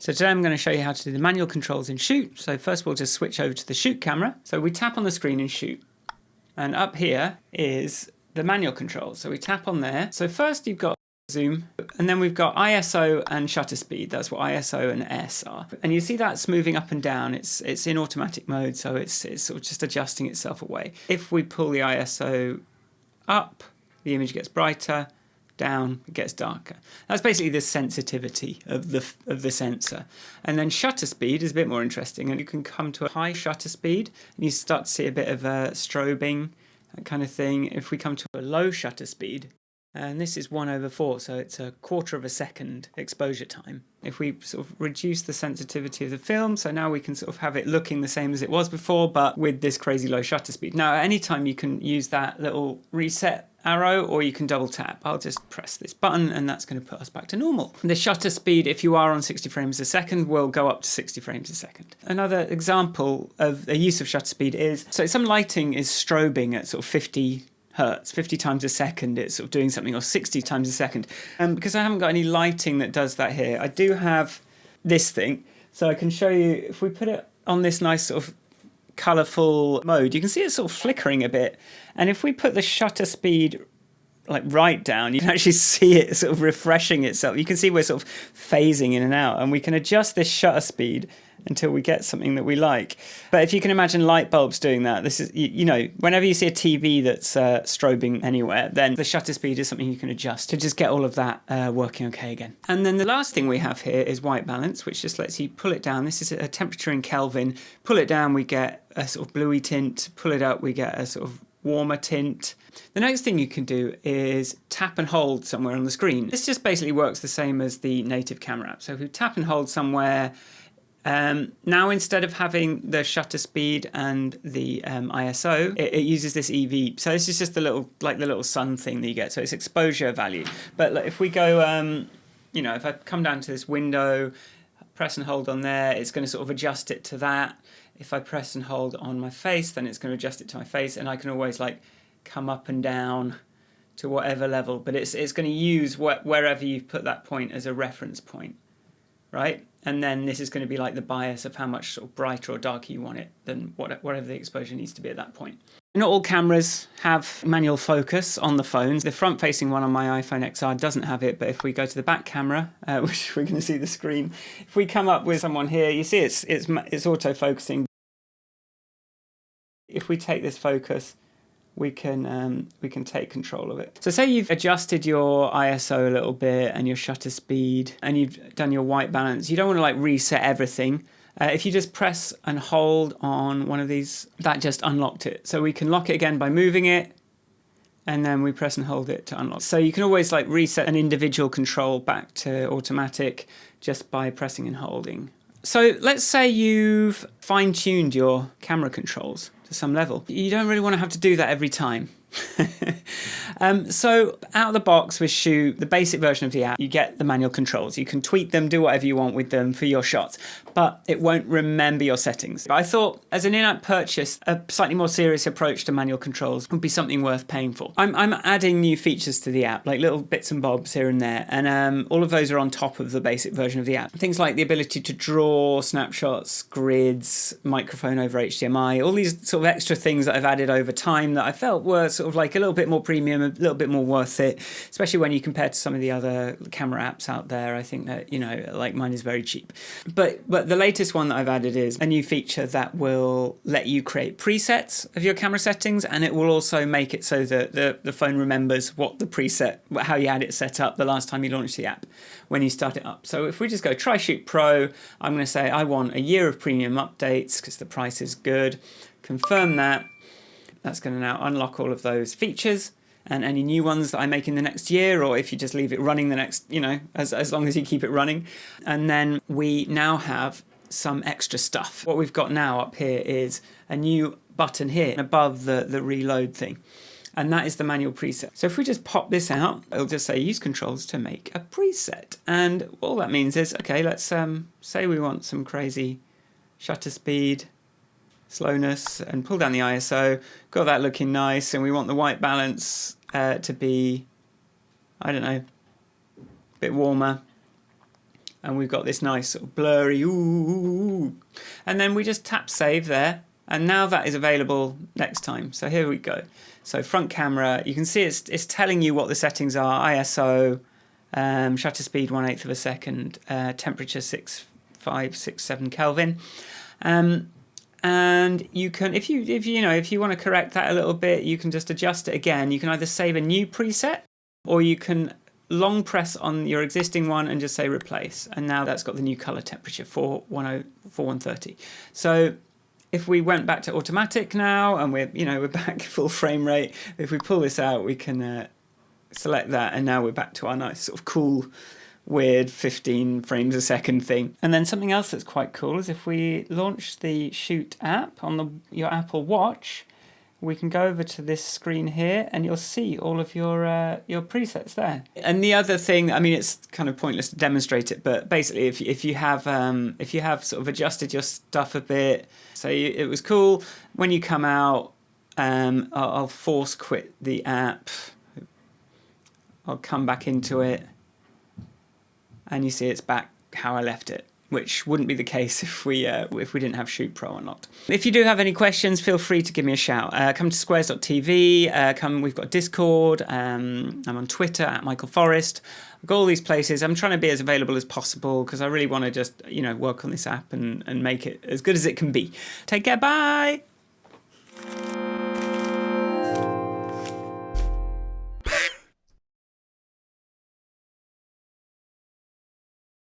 So today I'm going to show you how to do the manual controls in Shoot. So first we'll just switch over to the Shoot camera. So we tap on the screen in Shoot. And up here is the manual controls. So we tap on there. So first you've got zoom, and then we've got ISO and shutter speed. That's what ISO and S are. And you see that's moving up and down. It's in automatic mode, so it's sort of just adjusting itself away. If we pull the ISO up, the image gets brighter. Down, it gets darker. That's basically the sensitivity of the sensor. And then shutter speed is a bit more interesting, and you can come to a high shutter speed and you start to see a bit of strobing, that kind of thing. If we come to a low shutter speed, and this is 1/4, so it's a 1/4 of a second exposure time. If we sort of reduce the sensitivity of the film, so now we can sort of have it looking the same as it was before, but with this crazy low shutter speed. Now at any time you can use that little reset arrow, or you can double tap. I'll just press this button and that's going to put us back to normal. The shutter speed, if you are on 60 frames a second, will go up to 60 frames a second. Another example of the use of shutter speed is, so some lighting is strobing at sort of 50 hertz, 50 times a second, it's sort of doing something, or 60 times a second. Because I haven't got any lighting that does that here, I do have this thing, so I can show you. If we put it on this nice sort of colourful mode, you can see it sort of flickering a bit, and if we put the shutter speed like right down, you can actually see it sort of refreshing itself. You can see we're sort of phasing in and out, and we can adjust this shutter speed until we get something that we like. But if you can imagine light bulbs doing that, this is, you know, whenever you see a TV that's strobing anywhere, then the shutter speed is something you can adjust to just get all of that working okay again. And then the last thing we have here is white balance, which just lets you pull it down. This is a temperature in Kelvin. Pull it down, we get a sort of bluey tint. Pull it up, we get a sort of warmer tint. The next thing you can do is tap and hold somewhere on the screen. This just basically works the same as the native camera app. So if we tap and hold somewhere, now instead of having the shutter speed and the ISO, it uses this EV. So this is just the little sun thing that you get. So it's exposure value. But if we go, you know, if I come down to this window, press and hold on there, it's going to sort of adjust it to that. If I press and hold on my face, then it's going to adjust it to my face, and I can always like come up and down to whatever level. But it's going to use wherever you've put that point as a reference point, right? And then this is going to be like the bias of how much sort of brighter or darker you want it than whatever the exposure needs to be at that point. Not all cameras have manual focus on the phones. The front-facing one on my iPhone XR doesn't have it, but if we go to the back camera, which we're going to see the screen, if we come up with someone here, you see it's auto-focusing. If we take this focus, we can take control of it. So say you've adjusted your ISO a little bit and your shutter speed, and you've done your white balance. You don't want to like reset everything. If you just press and hold on one of these, that just unlocked it. So we can lock it again by moving it, and then we press and hold it to unlock. So you can always like reset an individual control back to automatic just by pressing and holding. So let's say you've fine-tuned your camera controls to some level. You don't really want to have to do that every time. So out of the box with Shoot, the basic version of the app, you get the manual controls. You can tweak them, do whatever you want with them for your shots, but it won't remember your settings. But I thought as an in-app purchase, a slightly more serious approach to manual controls would be something worth paying for. I'm adding new features to the app, like little bits and bobs here and there, and all of those are on top of the basic version of the app. Things like the ability to draw snapshots, grids, microphone over HDMI, all these sort of extra things that I've added over time that I felt were sort of like a little bit more premium, a little bit more worth it, especially when you compare to some of the other camera apps out there. I think that, you know, like mine is very cheap. But the latest one that I've added is a new feature that will let you create presets of your camera settings, and it will also make it so that the phone remembers what the preset, how you had it set up the last time you launched the app when you start it up. So if we just go try Shoot Pro, I'm going to say I want a year of premium updates because the price is good. Confirm that. That's going to now unlock all of those features and any new ones that I make in the next year, or if you just leave it running the next, you know, as long as you keep it running. And then we now have some extra stuff. What we've got now up here is a new button here above the reload thing. And that is the manual preset. So if we just pop this out, it'll just say use controls to make a preset. And all that means is, okay, let's say we want some crazy shutter speed, slowness, and pull down the ISO, got that looking nice, and we want the white balance to be, I don't know, a bit warmer. and we've got this nice sort of blurry ooh, and then we just tap save there, and now that is available next time. So here we go. So front camera, you can see it's telling you what the settings are: ISO, shutter speed 1/8 of a second, temperature 6567 Kelvin, and you can, if you want to correct that a little bit, you can just adjust it again. You can either save a new preset, or you can long press on your existing one and just say replace, and now that's got the new color temperature for 130. So if we went back to automatic now, and we're back full frame rate, if we pull this out, we can select that, and now we're back to our nice sort of cool, weird 15 frames a second thing. And then something else that's quite cool is if we launch the Shoot app on your Apple Watch, we can go over to this screen here, and you'll see all of your presets there. And the other thing, I mean, it's kind of pointless to demonstrate it, but basically, if you have sort of adjusted your stuff a bit, so it was cool when you come out. I'll force quit the app. I'll come back into it, and you see it's back how I left it, which wouldn't be the case if we didn't have Shoot Pro unlocked. If you do have any questions, feel free to give me a shout. Come to squares.tv. We've got Discord. I'm on Twitter at Michael Forrest. I've got all these places. I'm trying to be as available as possible because I really want to just work on this app and make it as good as it can be. Take care. Bye.